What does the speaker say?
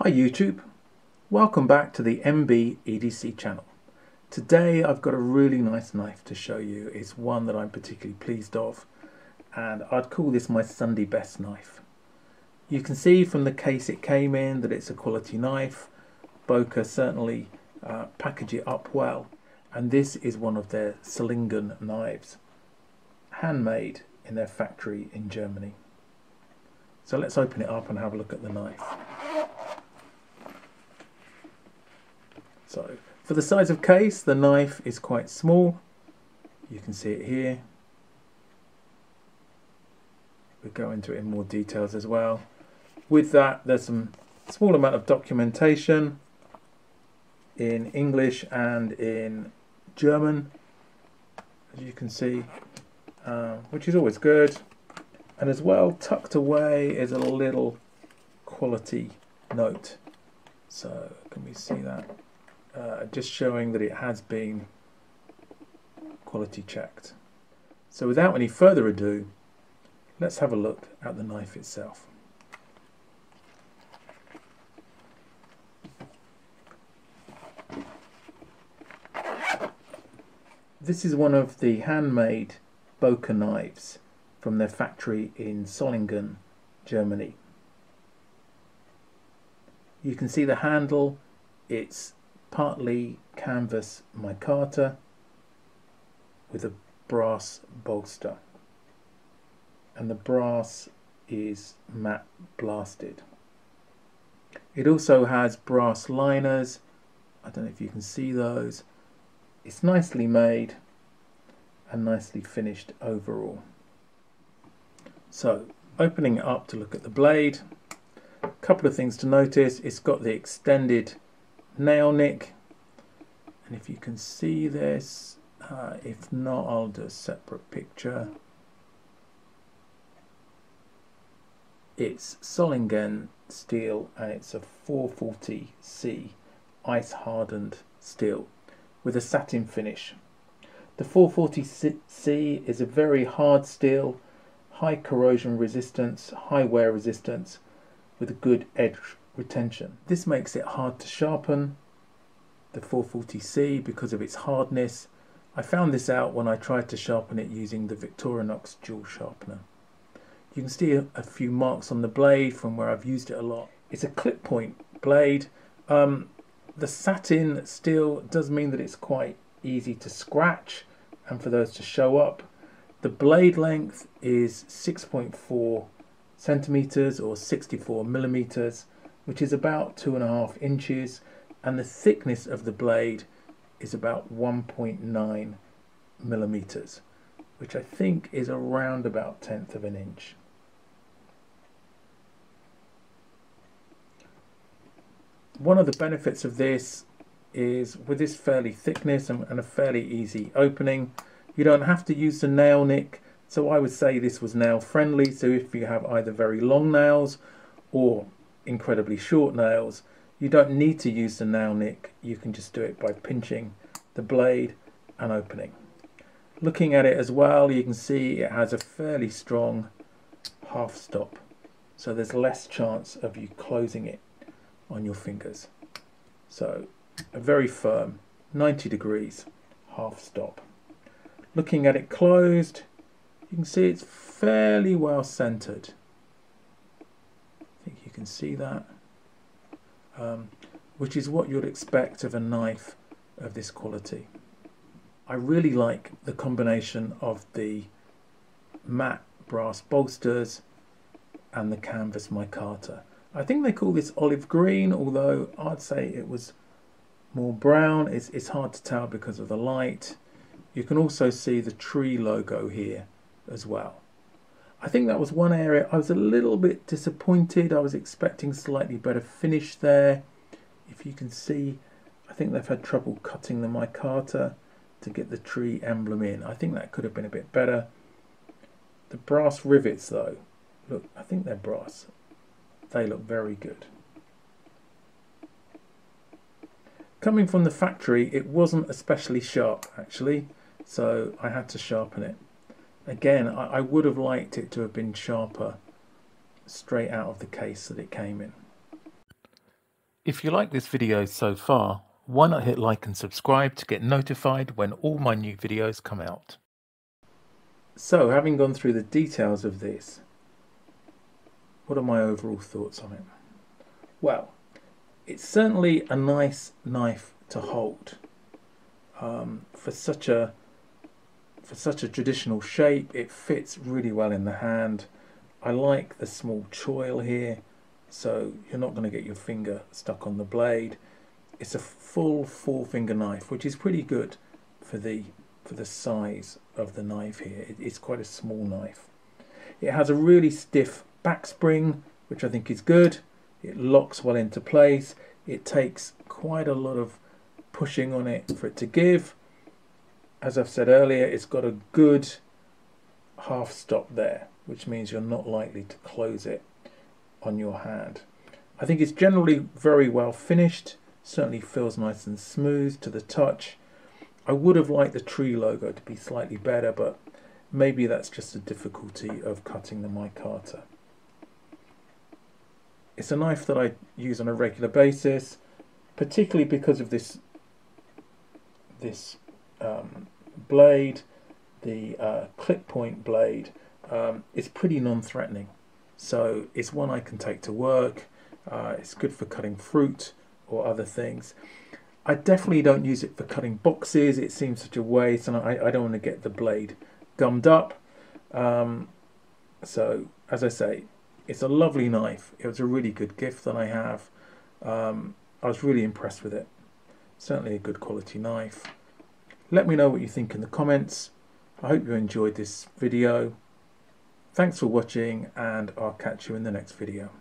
Hi YouTube, welcome back to the MB EDC channel. Today I've got a really nice knife to show you. It's one that I'm particularly pleased of, and I'd call this my Sunday best knife. You can see from the case it came in that it's a quality knife. BOKER certainly package it up well, and this is one of their Solingen knives, handmade in their factory in Germany. So let's open it up and have a look at the knife. So, for the size of case, the knife is quite small. You can see it here. We'll go into it in more details as well. With that, there's some small amount of documentation in English and in German, as you can see, which is always good. And as well, tucked away is a little quality note. So, can we see that? Just showing that it has been quality checked. So without any further ado, let's have a look at the knife itself. This is one of the handmade BOKER knives from their factory in Solingen, Germany. You can see the handle, it's partly canvas micarta with a brass bolster, and the brass is matte blasted. It also has brass liners. I don't know if you can see those. It's nicely made and nicely finished overall. So opening it up to look at the blade, a couple of things to notice. It's got the extended nail nick, and if you can see this, if not, I'll do a separate picture. It's Solingen steel, and it's a 440C ice hardened steel with a satin finish. The 440C is a very hard steel, high corrosion resistance, high wear resistance, with a good edge retention. This makes it hard to sharpen, the 440C, because of its hardness. I found this out when I tried to sharpen it using the Victorinox dual sharpener. You can see a few marks on the blade from where I've used it a lot. It's a clip point blade. The satin steel does mean that it's quite easy to scratch and for those to show up. The blade length is 6.4 centimeters or 64 millimeters, which is about 2.5 inches, and the thickness of the blade is about 1.9 millimeters, which I think is around about 1/10 of an inch. One of the benefits of this is, with this fairly thickness and a fairly easy opening, you don't have to use the nail nick. So I would say this was nail friendly. So if you have either very long nails or incredibly short nails, you don't need to use the nail nick. You can just do it by pinching the blade and opening. Looking at it as well, you can see it has a fairly strong half stop, so there's less chance of you closing it on your fingers. So a very firm 90 degrees half stop. Looking at it closed, you can see it's fairly well centered. I think you can see that, which is what you'd expect of a knife of this quality. I really like the combination of the matte brass bolsters and the canvas micarta. I think they call this olive green, although I'd say it was more brown. It's hard to tell because of the light. You can also see the tree logo here as well. I think that was one area I was a little bit disappointed. I was expecting slightly better finish there. If you can see, I think they've had trouble cutting the micarta to get the tree emblem in. I think that could have been a bit better. The brass rivets though, look, I think they're brass. They look very good. Coming from the factory, it wasn't especially sharp actually, so I had to sharpen it. Again, I would have liked it to have been sharper straight out of the case that it came in. If you like this video so far, why not hit like and subscribe to get notified when all my new videos come out. So, having gone through the details of this, what are my overall thoughts on it? Well, it's certainly a nice knife to hold for such a traditional shape. It fits really well in the hand. I like the small choil here, so you're not going to get your finger stuck on the blade. It's a full 4-finger knife, which is pretty good for the size of the knife here. It's quite a small knife. It has a really stiff back spring, which I think is good. It locks well into place. It takes quite a lot of pushing on it for it to give. As I've said earlier, it's got a good half stop there, which means you're not likely to close it on your hand. I think it's generally very well finished. Certainly feels nice and smooth to the touch. I would have liked the tree logo to be slightly better, but maybe that's just a difficulty of cutting the micarta. It's a knife that I use on a regular basis, particularly because of this blade, the clip point blade. It's pretty non-threatening, so it's one I can take to work. It's good for cutting fruit or other things. I definitely don't use it for cutting boxes. It seems such a waste, and I don't want to get the blade gummed up. So, as I say, it's a lovely knife. It was a really good gift that I have. I was really impressed with it. Certainly a good quality knife. Let me know what you think in the comments. I hope you enjoyed this video. Thanks for watching, and I'll catch you in the next video.